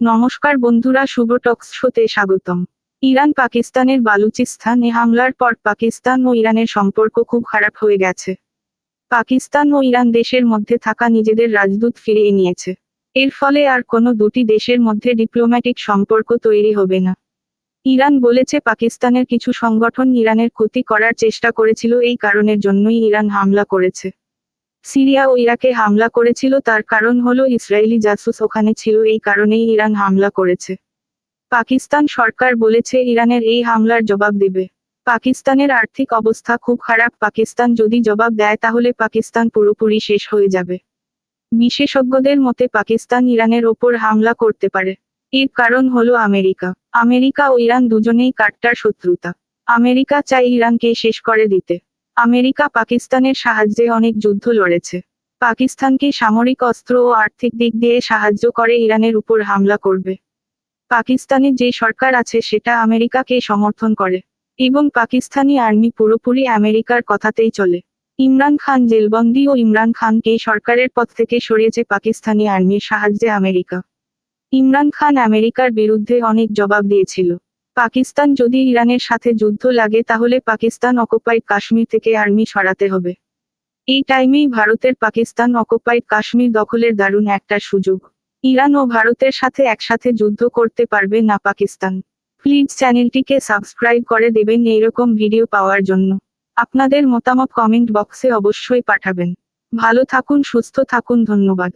নমস্কার বন্ধুরা, শুভ টক্স শোতে স্বাগতম। ইরান পাকিস্তানের বালুচিস্তানে হামলার পর পাকিস্তান ও ইরানের সম্পর্ক খুব খারাপ হয়ে গেছে। পাকিস্তান ও ইরান দেশের মধ্যে থাকা নিজেদের রাজদূত ফিরিয়ে নিয়েছে। এর ফলে আর কোনো দুটি দেশের মধ্যে ডিপ্লোম্যাটিক সম্পর্ক তৈরি হবে না। ইরান বলেছে পাকিস্তানের কিছু সংগঠন ইরানের ক্ষতি করার চেষ্টা করেছিল, এই কারণের জন্যই ইরান হামলা করেছে। সিরিয়া ও ইরাকে হামলা করেছিল, তার কারণ হলো ইসরায়েলি জাসুস ওখানে ছিল, এই কারণেই ইরান হামলা করেছে। পাকিস্তান সরকার বলেছে ইরানের এই হামলার জবাব দেবে। পাকিস্তানের আর্থিক অবস্থা খুব খারাপ, পাকিস্তান যদি জবাব দেয় তাহলে পাকিস্তান পুরোপুরি শেষ হয়ে যাবে। বিশেষজ্ঞদের মতে পাকিস্তান ইরানের ওপর হামলা করতে পারে। এর কারণ হলো আমেরিকা ও ইরান দুজনেই কাট্টার শত্রুতা। আমেরিকা চায় ইরানকে শেষ করে দিতে। আমেরিকা পাকিস্তানের সাহায্যে অনেক যুদ্ধ লড়েছে। পাকিস্তানকে সামরিক অস্ত্র ও আর্থিক দিক দিয়ে সাহায্য করে ইরানের উপর হামলা করবে। পাকিস্তানে যে সরকার আছে সেটা আমেরিকাকে সমর্থন করে, এবং পাকিস্তানি আর্মি পুরোপুরি আমেরিকার কথাতেই চলে। ইমরান খান জেলবন্দি ও ইমরান খানকে সরকারের পদ থেকে সরিয়েছে পাকিস্তানি আর্মির সাহায্যে আমেরিকা। ইমরান খান আমেরিকার বিরুদ্ধে অনেক জবাব দিয়েছিল। পাকিস্তান যদি ইরানের সাথে যুদ্ধ লাগে তাহলে পাকিস্তান অকুপাইড কাশ্মীর থেকে আর্মি সরাতে হবে। এই টাইমেই ভারতের পাকিস্তান অকুপাইড কাশ্মীর দখলের দারুণ একটা সুযোগ। ইরান ও ভারতের সাথে একসাথে যুদ্ধ করতে পারবে না পাকিস্তান। প্লিজ চ্যানেলটিকে সাবস্ক্রাইব করে দেবেন এইরকম ভিডিও পাওয়ার জন্য। আপনাদের মতামত কমেন্ট বক্সে অবশ্যই পাঠাবেন। ভালো থাকুন, সুস্থ থাকুন, ধন্যবাদ।